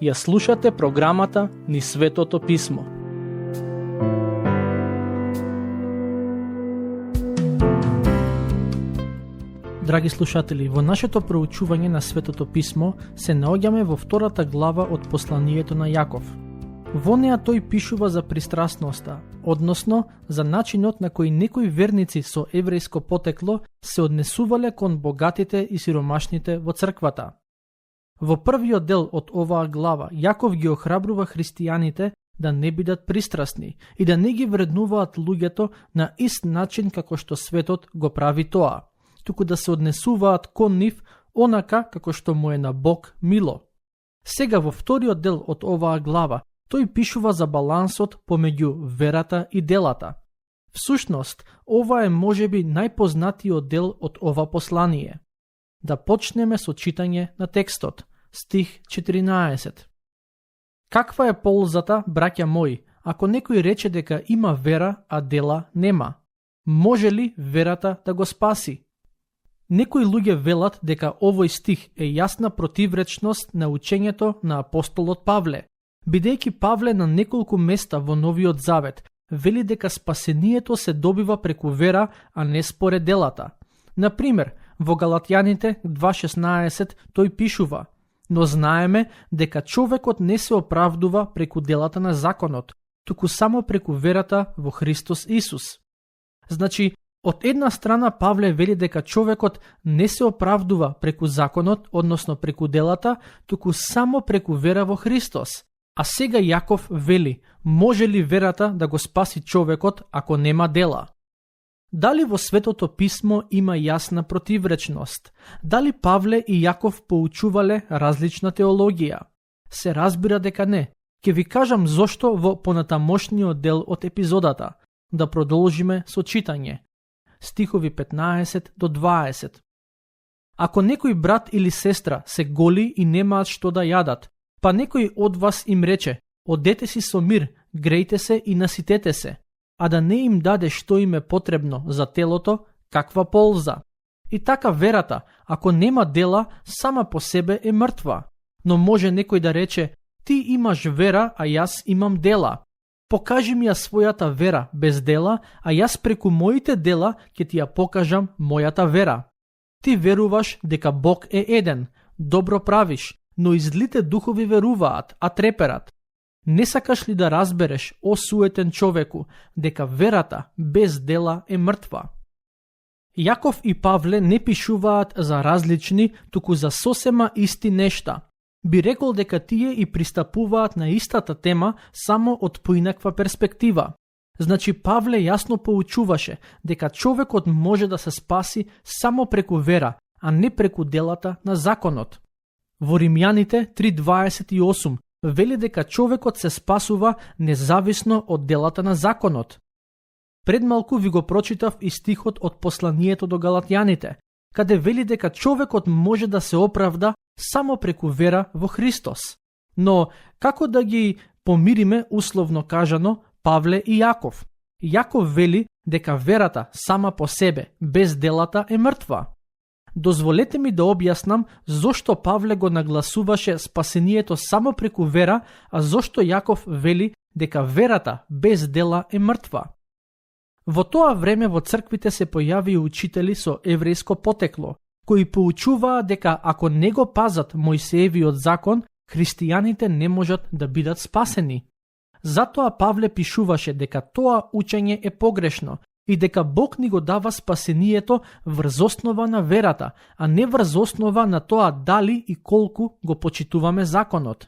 Ја слушате програмата Низ Светото Писмо. Драги слушатели, во нашето проучување на Светото Писмо се наоѓаме во втората глава од посланието на Јаков. Во неа тој пишува за пристрасноста, односно за начинот на кој некои верници со еврејско потекло се однесувале кон богатите и сиромашните во црквата. Во првиот дел од оваа глава, Јаков ги охрабрува христијаните да не бидат пристрасни и да не ги вреднуваат луѓето на ист начин како што светот го прави тоа, туку да се однесуваат кон нив онака како што му е на Бог мило. Сега во вториот дел од оваа глава, тој пишува за балансот помеѓу верата и делата. Всушност, ова е можеби најпознатиот дел од ова послание. Да почнеме со читање на текстот. Стих 14. Каква е ползата, браќа мои, ако некој рече дека има вера, а дела нема? Може ли верата да го спаси? Некои луѓе велат дека овој стих е јасна противречност на учењето на апостолот Павле, бидејќи Павле на неколку места во Новиот Завет вели дека спасението се добива преку вера, а не според делата. Например, во Галатјаните 2.16 тој пишува: но знаеме дека човекот не се оправдува преку делата на законот, туку само преку верата во Христос Исус. Значи, од една страна Павле вели дека човекот не се оправдува преку законот, односно преку делата, туку само преку вера во Христос. А сега Јаков вели: може ли верата да го спаси човекот ако нема дела? Дали во Светото Писмо има јасна противречност? Дали Павле и Јаков поучувале различна теологија? Се разбира дека не. Ќе ви кажам зошто во понатамошниот дел од епизодата. Да продолжиме со читање. Стихови 15 до 20. Ако некој брат или сестра се голи и немаат што да јадат, па некој од вас им рече: одете си со мир, грејте се и наситете се, а да не им даде што им е потребно за телото, каква полза? И така верата, ако нема дела, сама по себе е мртва. Но може некој да рече: ти имаш вера, а јас имам дела. Покажи ми ја својата вера без дела, а јас преку моите дела ќе ти ја покажам мојата вера. Ти веруваш дека Бог е еден, добро правиш, но и злите духови веруваат, а треперат. Не сакаш ли да разбереш, о суетен човеку, дека верата без дела е мртва? Јаков и Павле не пишуваат за различни, туку за сосема исти нешта. Би рекол дека тие и пристапуваат на истата тема само од поинаква перспектива. Значи Павле јасно поучуваше дека човекот може да се спаси само преку вера, а не преку делата на законот. Во Римјаните 3.28 вели дека човекот се спасува независно од делата на законот. Пред малку ви го прочитав и стихот од посланието до Галатјаните, каде вели дека човекот може да се оправда само преку вера во Христос. Но како да ги помириме, условно кажано, Павле и Јаков? Јаков вели дека верата сама по себе, без делата, е мртва. Дозволете ми да објаснам зошто Павле го нагласуваше спасението само преку вера, а зошто Јаков вели дека верата без дела е мртва. Во тоа време во црквите се појави учители со еврејско потекло, кои поучуваа дека ако не го пазат Мојсеевиот закон, христијаните не можат да бидат спасени. Затоа Павле пишуваше дека тоа учење е погрешно и дека Бог ни го дава спасението врз основа на верата, а не врз основа на тоа дали и колку го почитуваме законот.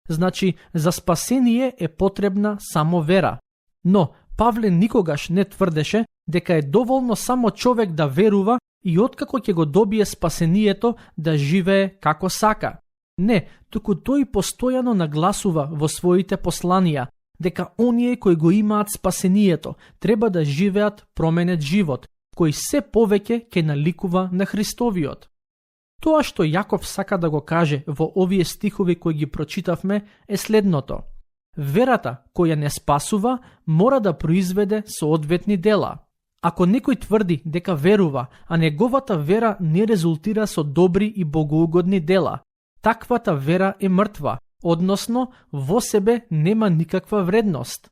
Значи, за спасение е потребна само вера. Но Павле никогаш не тврдеше дека е доволно само човек да верува и откако ќе го добие спасението да живее како сака. Не, туку тој постојано нагласува во своите посланија дека оние кои го имаат спасението треба да живеат променет живот, кој се повеќе ќе наликува на Христовиот. Тоа што Јаков сака да го каже во овие стихови кои ги прочитавме е следното. Верата која не спасува мора да произведе соодветни дела. Ако некој тврди дека верува, а неговата вера не резултира со добри и богоугодни дела, таквата вера е мртва, односно во себе нема никаква вредност.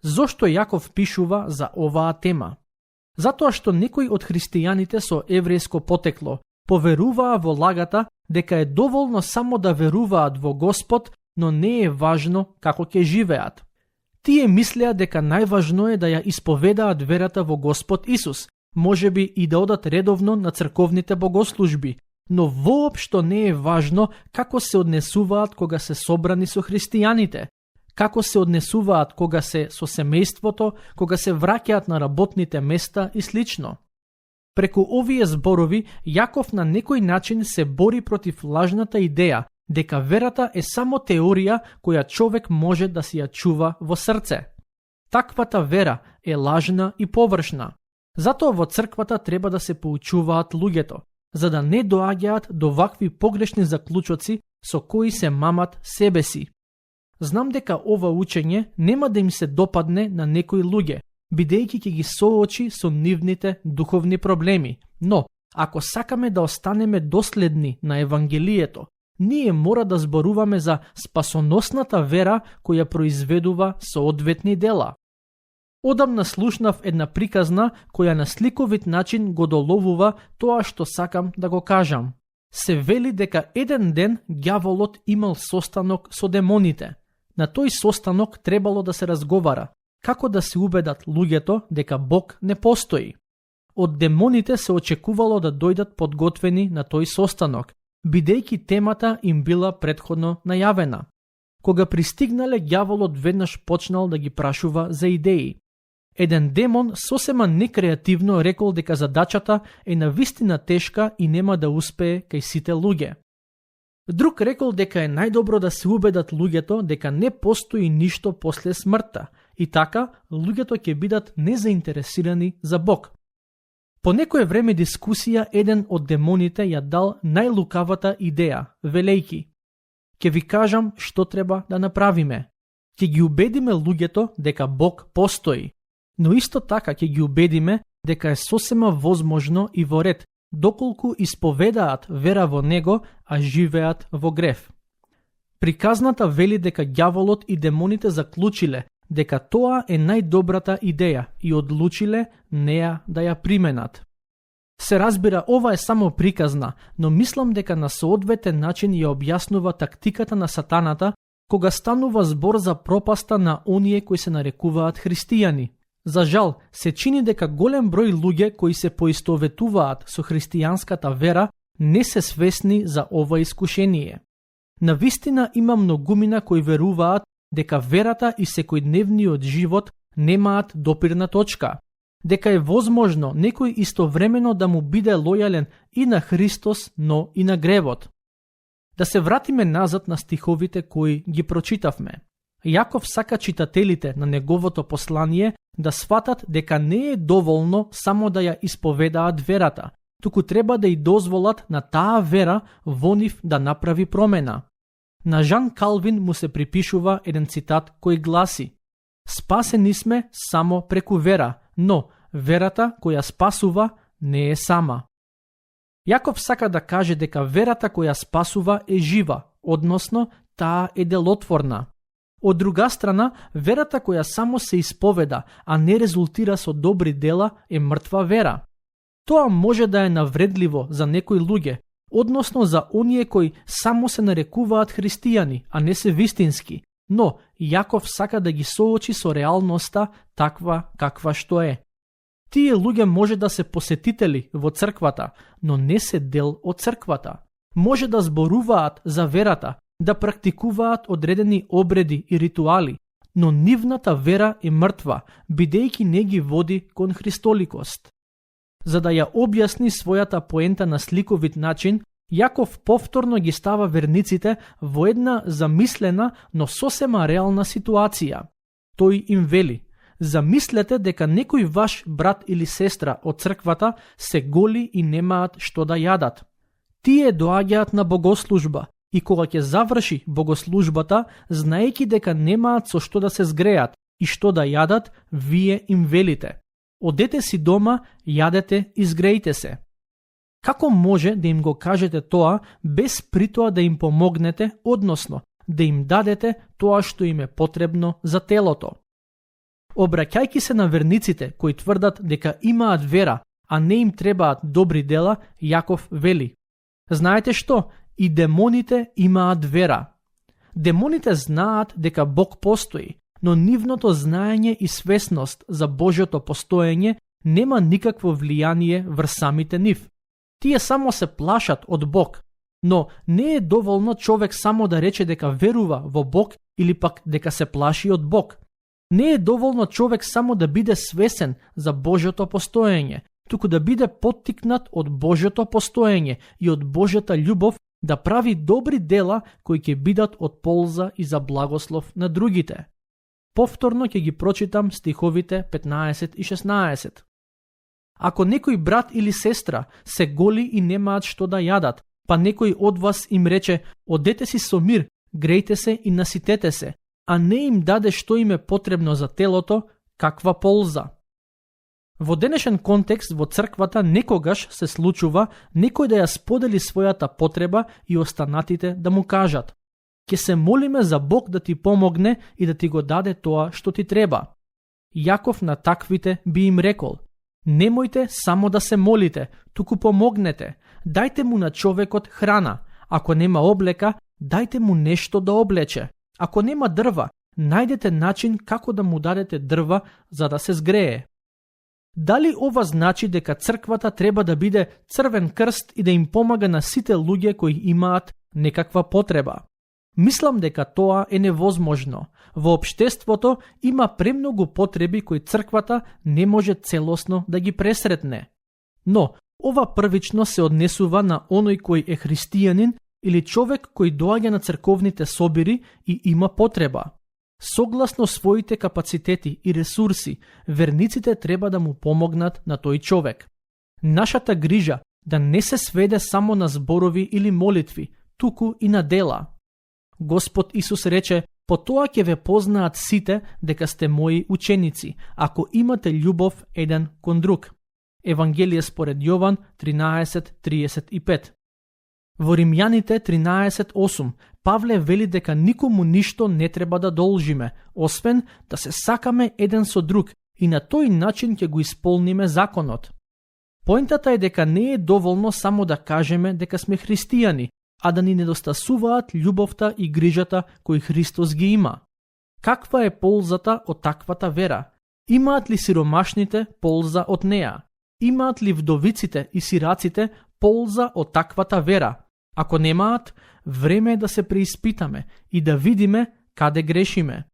Зошто Јаков пишува за оваа тема? Затоа што некои од христијаните со еврејско потекло поверуваа во лагата дека е доволно само да веруваат во Господ, но не е важно како ќе живеат. Тие мислеа дека најважно е да ја исповедаат верата во Господ Исус, можеби и да одат редовно на црковните богослужби, но воопшто не е важно како се однесуваат кога се собрани со христијаните, како се однесуваат кога се со семејството, кога се враќаат на работните места и слично. Преку овие зборови, Јаков на некој начин се бори против лажната идеја дека верата е само теорија која човек може да си ја чува во срце. Таквата вера е лажна и површна. Затоа во црквата треба да се поучуваат луѓето, за да не доаѓаат до вакви погрешни заклучоци со кои се мамат себе си. Знам дека ова учење нема да им се допадне на некои луѓе, бидејќи ќе ги соочи со нивните духовни проблеми, но ако сакаме да останеме доследни на Евангелието, ние мора да зборуваме за спасоносната вера која произведува соодветни дела. Одамна слушнав една приказна која на сликовит начин го доловува тоа што сакам да го кажам. Се вели дека еден ден ѓаволот имал состанок со демоните. На тој состанок требало да се разговара како да се убедат луѓето дека Бог не постои. Од демоните се очекувало да дојдат подготвени на тој состанок, бидејќи темата им била претходно најавена. Кога пристигнале, ѓаволот веднаш почнал да ги прашува за идеи. Еден демон сосема некреативно рекол дека задачата е навистина тешка и нема да успее кај сите луѓе. Друг рекол дека е најдобро да се убедат луѓето дека не постои ништо после смртта и така луѓето ќе бидат незаинтересирани за Бог. По некое време дискусија еден од демоните ја дал најлукавата идеја, велејки: ќе ви кажам што треба да направиме. Ќе ги убедиме луѓето дека Бог постои, но исто така ќе ги убедиме дека е сосема возможно и во ред, доколку исповедаат вера во Него, а живеат во грев. Приказната вели дека ѓаволот и демоните заклучиле дека тоа е најдобрата идеја и одлучиле неа да ја применат. Се разбира, ова е само приказна, но мислам дека на соодветен начин ја објаснува тактиката на сатаната кога станува збор за пропаста на оние кои се нарекуваат христијани. За жал, се чини дека голем број луѓе кои се поистоветуваат со христијанската вера не се свесни за ова искушение. Навистина има многумина кои веруваат дека верата и секојдневниот живот немаат допирна точка, дека е возможно некој истовремено да му биде лојален и на Христос, но и на гревот. Да се вратиме назад на стиховите кои ги прочитавме. Јаков сака читателите на неговото послание да сватат дека не е доволно само да ја исповедаат верата, туку треба да ја дозволат на таа вера во нив да направи промена. На Жан Калвин му се припишува еден цитат кој гласи: "Спасени сме само преку вера, но верата која спасува не е сама." Јаков сака да каже дека верата која спасува е жива, односно таа е делотворна. Од друга страна, верата која само се исповеда, а не резултира со добри дела, е мртва вера. Тоа може да е навредливо за некои луѓе, односно за оние кои само се нарекуваат христијани, а не се вистински, но Јаков сака да ги соочи со реалноста таква каква што е. Тие луѓе може да се посетители во црквата, но не се дел од црквата. Може да зборуваат за верата, да практикуваат одредени обреди и ритуали, но нивната вера е мртва, бидејќи не ги води кон христоликост. За да ја објасни својата поента на сликовит начин, Јаков повторно ги става верниците во една замислена, но сосема реална ситуација. Тој им вели: замислете дека некој ваш брат или сестра од црквата се голи и немаат што да јадат. Тие доаѓаат на богослужба и кога ќе заврши богослужбата, знаејќи дека немаат со што да се згреат и што да јадат, вие им велите: Одете си дома, јадете и згрејте се. Како може да им го кажете тоа без притоа да им помогнете, односно да им дадете тоа што им е потребно за телото? Обраќајќи се на верниците кои тврдат дека имаат вера, а не им требаат добри дела, Јаков вели: знаете што? И демоните имаат вера. Демоните знаат дека Бог постои, но нивното знаење и свесност за Божјото постоење нема никакво влијание врз самите нив. Тие само се плашат од Бог, но не е доволно човек само да рече дека верува во Бог или пак дека се плаши од Бог. Не е доволно човек само да биде свесен за Божјото постоење, туку да биде поттикнат од Божјото постоење и од Божјата љубов да прави добри дела кои ќе бидат од полза и за благослов на другите. Повторно ќе ги прочитам стиховите 15 и 16. Ако некој брат или сестра се голи и немаат што да јадат, па некој од вас им рече: одете си со мир, грејте се и наситете се, а не им даде што им е потребно за телото, каква полза? Во денешен контекст во црквата некогаш се случува некој да ја сподели својата потреба и останатите да му кажат: ќе се молиме за Бог да ти помогне и да ти го даде тоа што ти треба. Јаков на таквите би им рекол: немојте само да се молите, туку помогнете, дајте му на човекот храна, ако нема облека, дајте му нешто да облече, ако нема дрва, најдете начин како да му дадете дрва за да се згрее. Дали ова значи дека црквата треба да биде црвен крст и да им помага на сите луѓе кои имаат некаква потреба? Мислам дека тоа е невозможно. Во општеството има премногу потреби кои црквата не може целосно да ги пресретне. Но, ова првично се однесува на оној кој е христијанин или човек кој доаѓа на црковните собири и има потреба. Согласно своите капацитети и ресурси, верниците треба да му помогнат на тој човек. Нашата грижа да не се сведе само на зборови или молитви, туку и на дела. Господ Исус рече: по тоа ќе ве познаат сите дека сте мои ученици, ако имате љубов еден кон друг. Евангелие според Јован 13:35. Во Римјаните 13:8 Павле вели дека никому ништо не треба да должиме, освен да се сакаме еден со друг и на тој начин ќе го исполниме законот. Поентата е дека не е доволно само да кажеме дека сме христијани, а да ни недостасуваат љубовта и грижата кои Христос ги има. Каква е ползата од таквата вера? Имаат ли сиромашните полза од неа? Имаат ли вдовиците и сираците полза од таквата вера? Ако немаат, време е да се преиспитаме и да видиме каде грешиме.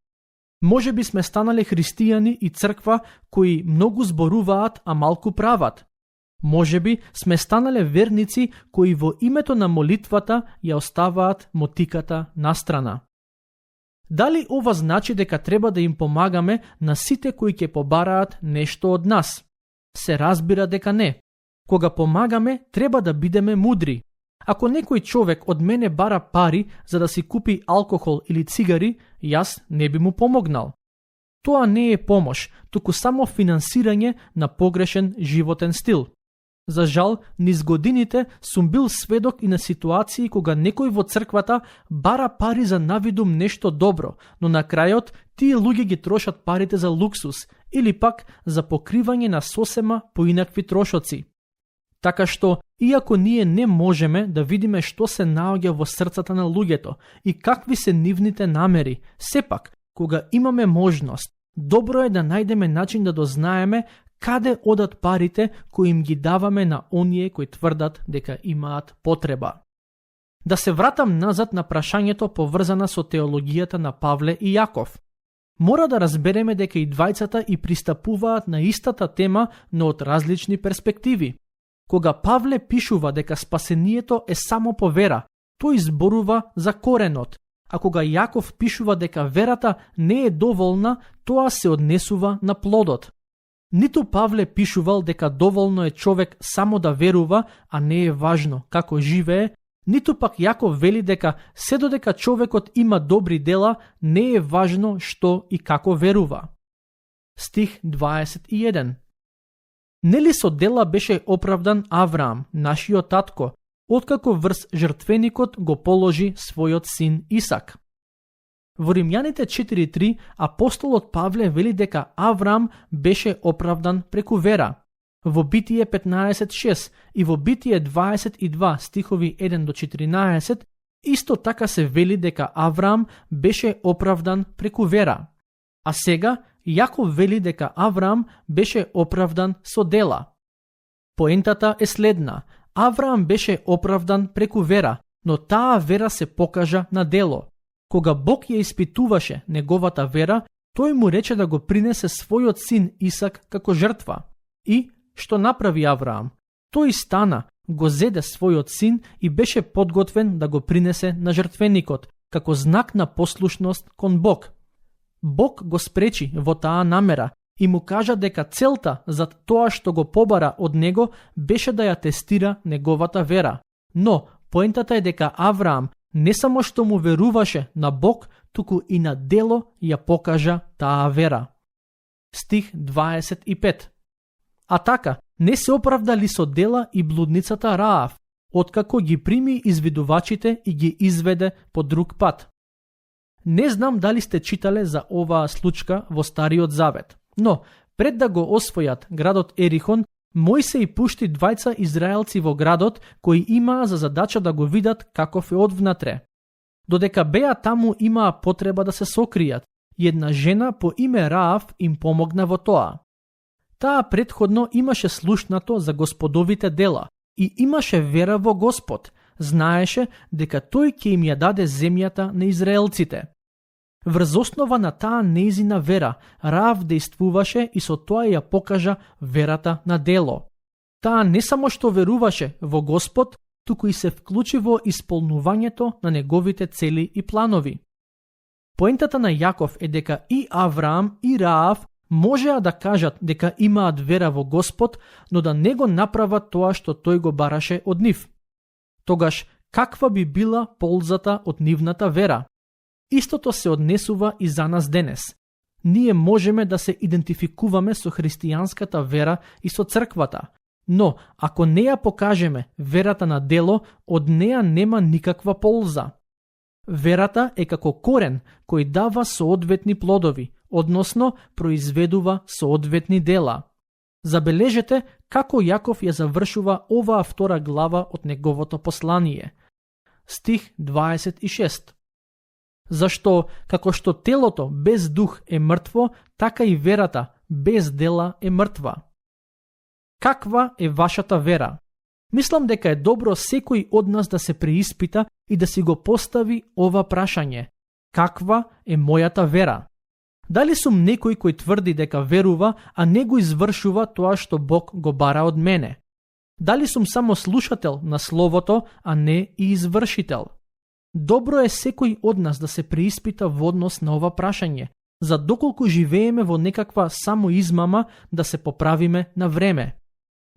Може би сме станале христијани и црква кои многу зборуваат, а малку прават. Може би сме станале верници кои во името на молитвата ја оставаат мотиката настрана. Дали ова значи дека треба да им помагаме на сите кои ќе побараат нешто од нас? Се разбира дека не. Кога помагаме, треба да бидеме мудри. Ако некој човек од мене бара пари за да си купи алкохол или цигари, јас не би му помогнал. Тоа не е помош, туку само финансирање на погрешен животен стил. За жал, низ годините сум бил сведок и на ситуации кога некој во црквата бара пари за навидум нешто добро, но на крајот тие луѓе ги трошат парите за луксус или пак за покривање на сосема поинакви трошоци. Така што, иако ние не можеме да видиме што се наоѓа во срцата на луѓето и какви се нивните намери, сепак, кога имаме можност, добро е да најдеме начин да дознаеме каде одат парите кои им ги даваме на оние кои тврдат дека имаат потреба. Да се вратам назад на прашањето поврзана со теологијата на Павле и Јаков. Мора да разбереме дека и двајцата и пристапуваат на истата тема, но од различни перспективи. Кога Павле пишува дека спасението е само по вера, тој зборува за коренот, а кога Јаков пишува дека верата не е доволна, тоа се однесува на плодот. Ниту Павле пишувал дека доволно е човек само да верува, а не е важно како живее, ниту пак Јаков вели дека се додека човекот има добри дела, не е важно што и како верува. Стих 21. Нели со дела беше оправдан Авраам, нашиот татко, откако врз жртвеникот го положи својот син Исак? Во Римјаните 4.3 апостолот Павле вели дека Авраам беше оправдан преку вера. Во Битие 15.6 и во Битие 22 стихови 1 до 14 исто така се вели дека Авраам беше оправдан преку вера. А сега Јаков вели дека Авраам беше оправдан со дела. Поентата е следна. Авраам беше оправдан преку вера, но таа вера се покажа на дело. Кога Бог ја испитуваше неговата вера, тој му рече да го принесе својот син Исак како жртва. И што направи Авраам? Тој стана, го зеде својот син и беше подготвен да го принесе на жртвеникот, како знак на послушност кон Бог. Бог го спречи во таа намера и му кажа дека целта за тоа што го побара од него беше да ја тестира неговата вера. Но поентата е дека Авраам не само што му веруваше на Бог, туку и на дело ја покажа таа вера. Стих 25. А така, не се оправдали со дела и блудницата Раав, откако ги прими извидувачите и ги изведе по друг пат. Не знам дали сте читале за оваа случка во Стариот Завет, но пред да го освојат градот Ерихон, Мојсей пушти двајца израелци во градот кои имаа за задача да го видат каков е одвнатре. Додека беа таму имаа потреба да се сокријат, и една жена по име Раав им помогна во тоа. Таа претходно имаше слушнато за господовите дела и имаше вера во Господ, знаеше дека тој ќе им ја даде земјата на израелците. Врз основа на таа нејзина вера, Раав действуваше и со тоа ја покажа верата на дело. Таа не само што веруваше во Господ, туку и се вклучи во исполнувањето на неговите цели и планови. Поентата на Јаков е дека и Авраам и Раав можеа да кажат дека имаат вера во Господ, но да не го направат тоа што тој го бараше од нив. Тогаш, каква би била ползата од нивната вера? Истото се однесува и за нас денес. Ние можеме да се идентификуваме со христијанската вера и со црквата, но ако не ја покажеме верата на дело, од неа нема никаква полза. Верата е како корен кој дава соодветни плодови, односно произведува соодветни дела. Забележете како Јаков ја завршува оваа втора глава од неговото послание. Стих 26. Зашто, како што телото без дух е мртво, така и верата без дела е мртва. Каква е вашата вера? Мислам дека е добро секој од нас да се преиспита и да си го постави ова прашање. Каква е мојата вера? Дали сум некој кој тврди дека верува, а не го извршува тоа што Бог го бара од мене? Дали сум само слушател на Словото, а не и извршител? Добро е секој од нас да се преиспита во однос на ова прашање, за доколку живееме во некаква самоизмама да се поправиме на време.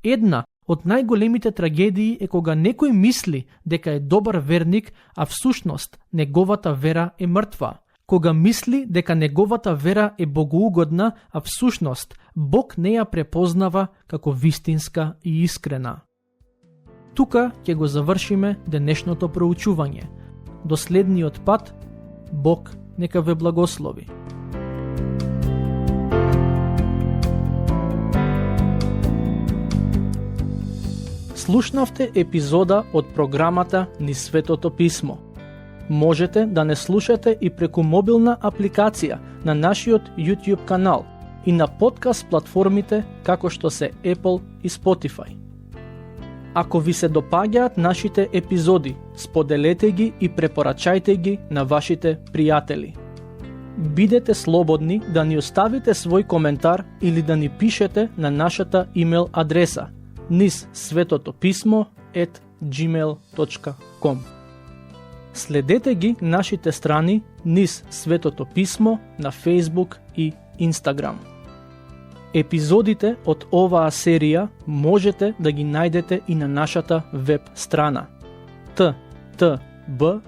Една од најголемите трагедии е кога некој мисли дека е добар верник, а всушност неговата вера е мртва. Кога мисли дека неговата вера е богоугодна, а всушност Бог не ја препознава како вистинска и искрена. Тука ќе го завршиме денешното проучување. До следниот пат, Бог нека ве благослови. Слушнавте епизода од програмата Низ Светото Писмо. Можете да не слушате и преку мобилна апликација на нашиот YouTube канал и на подкаст платформите како што се Apple и Spotify. Ако ви се допаѓаат нашите епизоди, споделете ги и препорачајте ги на вашите пријатели. Бидете слободни да ни оставите свој коментар или да ни пишете на нашата имейл адреса nizsvetotopисmo@gmail.com. Следете ги нашите страни Низ Светото Писмо на Facebook и Instagram. Епизодите од оваа серија можете да ги најдете и на нашата веб страна ttb.twr.org.